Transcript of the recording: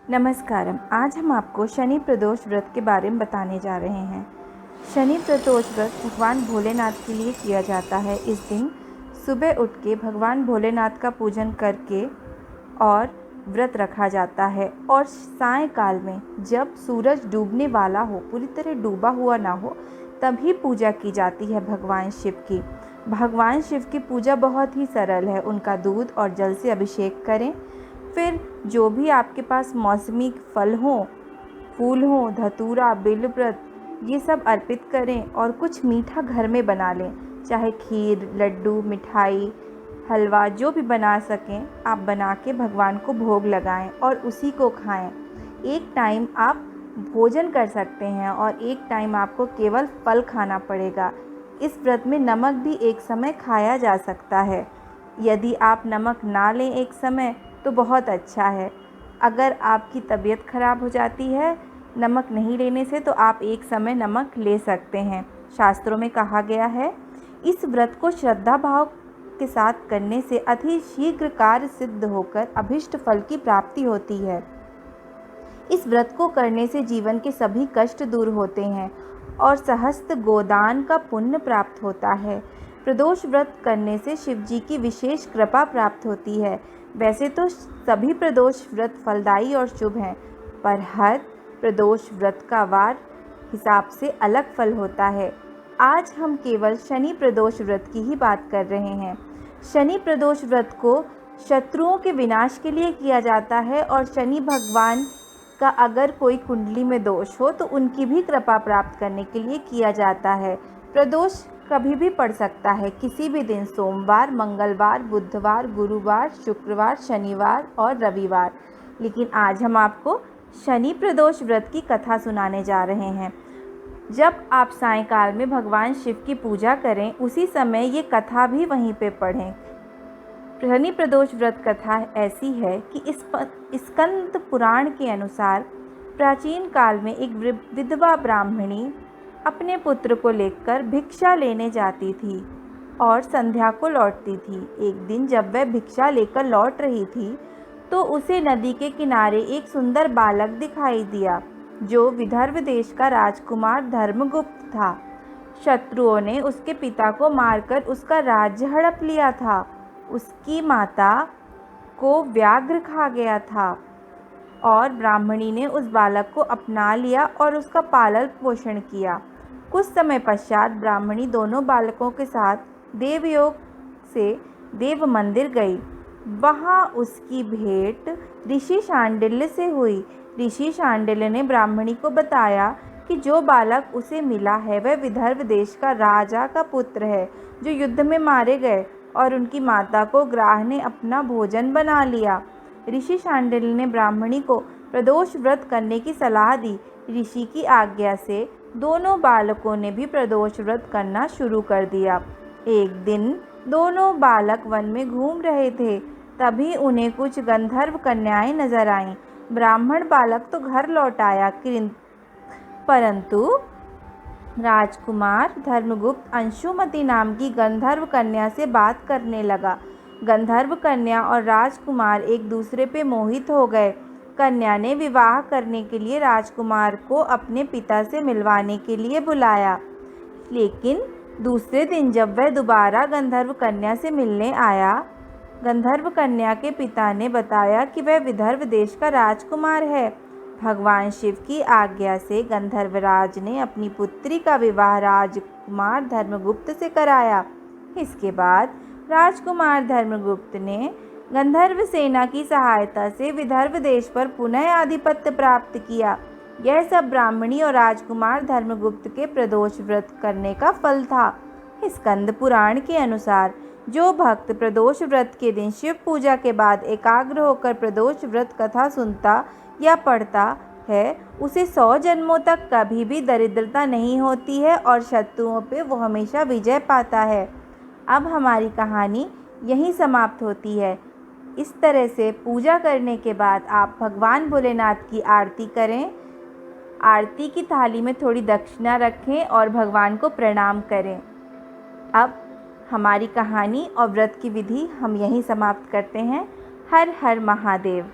नमस्कारम। आज हम आपको शनि प्रदोष व्रत के बारे में बताने जा रहे हैं। शनि प्रदोष व्रत भगवान भोलेनाथ के लिए किया जाता है। इस दिन सुबह उठ के भगवान भोलेनाथ का पूजन करके और व्रत रखा जाता है और सायंकाल में जब सूरज डूबने वाला हो, पूरी तरह डूबा हुआ ना हो, तभी पूजा की जाती है भगवान शिव की। भगवान शिव की पूजा बहुत ही सरल है। उनका दूध और जल से अभिषेक करें, फिर जो भी आपके पास मौसमी फल हों, फूल हों, धतूरा, बेलपत्र, ये सब अर्पित करें और कुछ मीठा घर में बना लें। चाहे खीर, लड्डू, मिठाई, हलवा जो भी बना सकें आप बना के भगवान को भोग लगाएं और उसी को खाएं। एक टाइम आप भोजन कर सकते हैं और एक टाइम आपको केवल फल खाना पड़ेगा। इस व्रत में नमक भी एक समय खाया जा सकता है। यदि आप नमक ना लें एक समय तो बहुत अच्छा है। अगर आपकी तबीयत खराब हो जाती है नमक नहीं लेने से, तो आप एक समय नमक ले सकते हैं। शास्त्रों में कहा गया है, इस व्रत को श्रद्धा भाव के साथ करने से अति शीघ्र कार्य सिद्ध होकर अभीष्ट फल की प्राप्ति होती है। इस व्रत को करने से जीवन के सभी कष्ट दूर होते हैं और सहस्त्र गोदान का पुण्य प्राप्त होता है। प्रदोष व्रत करने से शिव जी की विशेष कृपा प्राप्त होती है। वैसे तो सभी प्रदोष व्रत फलदायी और शुभ हैं, पर हर प्रदोष व्रत का वार हिसाब से अलग फल होता है। आज हम केवल शनि प्रदोष व्रत की ही बात कर रहे हैं। शनि प्रदोष व्रत को शत्रुओं के विनाश के लिए किया जाता है और शनि भगवान का अगर कोई कुंडली में दोष हो तो उनकी भी कृपा प्राप्त करने के लिए किया जाता है। प्रदोष कभी भी पड़ सकता है, किसी भी दिन, सोमवार, मंगलवार, बुधवार, गुरुवार, शुक्रवार, शनिवार और रविवार। लेकिन आज हम आपको शनि प्रदोष व्रत की कथा सुनाने जा रहे हैं। जब आप सायंकाल में भगवान शिव की पूजा करें, उसी समय ये कथा भी वहीं पे पढ़ें। शनि प्रदोष व्रत कथा ऐसी है कि स्कंद पुराण के अनुसार प्राचीन काल में एक विधवा ब्राह्मणी अपने पुत्र को लेकर भिक्षा लेने जाती थी और संध्या को लौटती थी। एक दिन जब वह भिक्षा लेकर लौट रही थी तो उसे नदी के किनारे एक सुंदर बालक दिखाई दिया जो विदर्भ देश का राजकुमार धर्मगुप्त था। शत्रुओं ने उसके पिता को मारकर उसका राज्य हड़प लिया था। उसकी माता को व्याघ्र खा गया था और ब्राह्मणी ने उस बालक को अपना लिया और उसका पालन पोषण किया। कुछ समय पश्चात ब्राह्मणी दोनों बालकों के साथ देवयोग से देव मंदिर गई। वहाँ उसकी भेंट ऋषि शांडिल्य से हुई। ऋषि शांडिल्य ने ब्राह्मणी को बताया कि जो बालक उसे मिला है वह विदर्भ देश का राजा का पुत्र है जो युद्ध में मारे गए और उनकी माता को ग्राह ने अपना भोजन बना लिया। ऋषि शांडिल्य ने ब्राह्मणी को प्रदोष व्रत करने की सलाह दी। ऋषि की आज्ञा से दोनों बालकों ने भी प्रदोष व्रत करना शुरू कर दिया। एक दिन दोनों बालक वन में घूम रहे थे, तभी उन्हें कुछ गंधर्व कन्याएं नजर आईं। ब्राह्मण बालक तो घर लौट आया, परंतु राजकुमार धर्मगुप्त अंशुमति नाम की गंधर्व कन्या से बात करने लगा। गंधर्व कन्या और राजकुमार एक दूसरे पे मोहित हो गए। कन्या ने विवाह करने के लिए राजकुमार को अपने पिता से मिलवाने के लिए बुलाया, लेकिन दूसरे दिन जब वह दोबारा गंधर्व कन्या से मिलने आया, गंधर्व कन्या के पिता ने बताया कि वह विदर्भ देश का राजकुमार है। भगवान शिव की आज्ञा से गंधर्वराज ने अपनी पुत्री का विवाह राजकुमार धर्मगुप्त से कराया। इसके बाद राजकुमार धर्मगुप्त ने गंधर्व सेना की सहायता से विदर्भ देश पर पुनः आधिपत्य प्राप्त किया। यह सब ब्राह्मणी और राजकुमार धर्मगुप्त के प्रदोष व्रत करने का फल था। स्कंद पुराण के अनुसार जो भक्त प्रदोष व्रत के दिन शिव पूजा के बाद एकाग्र होकर प्रदोष व्रत कथा सुनता या पढ़ता है, उसे 100 जन्मों तक कभी भी दरिद्रता नहीं होती है और शत्रुओं पे वो हमेशा विजय पाता है। अब हमारी कहानी यहीं समाप्त होती है। इस तरह से पूजा करने के बाद आप भगवान भोलेनाथ की आरती करें। आरती की थाली में थोड़ी दक्षिणा रखें और भगवान को प्रणाम करें। अब हमारी कहानी और व्रत की विधि हम यहीं समाप्त करते हैं। हर हर महादेव।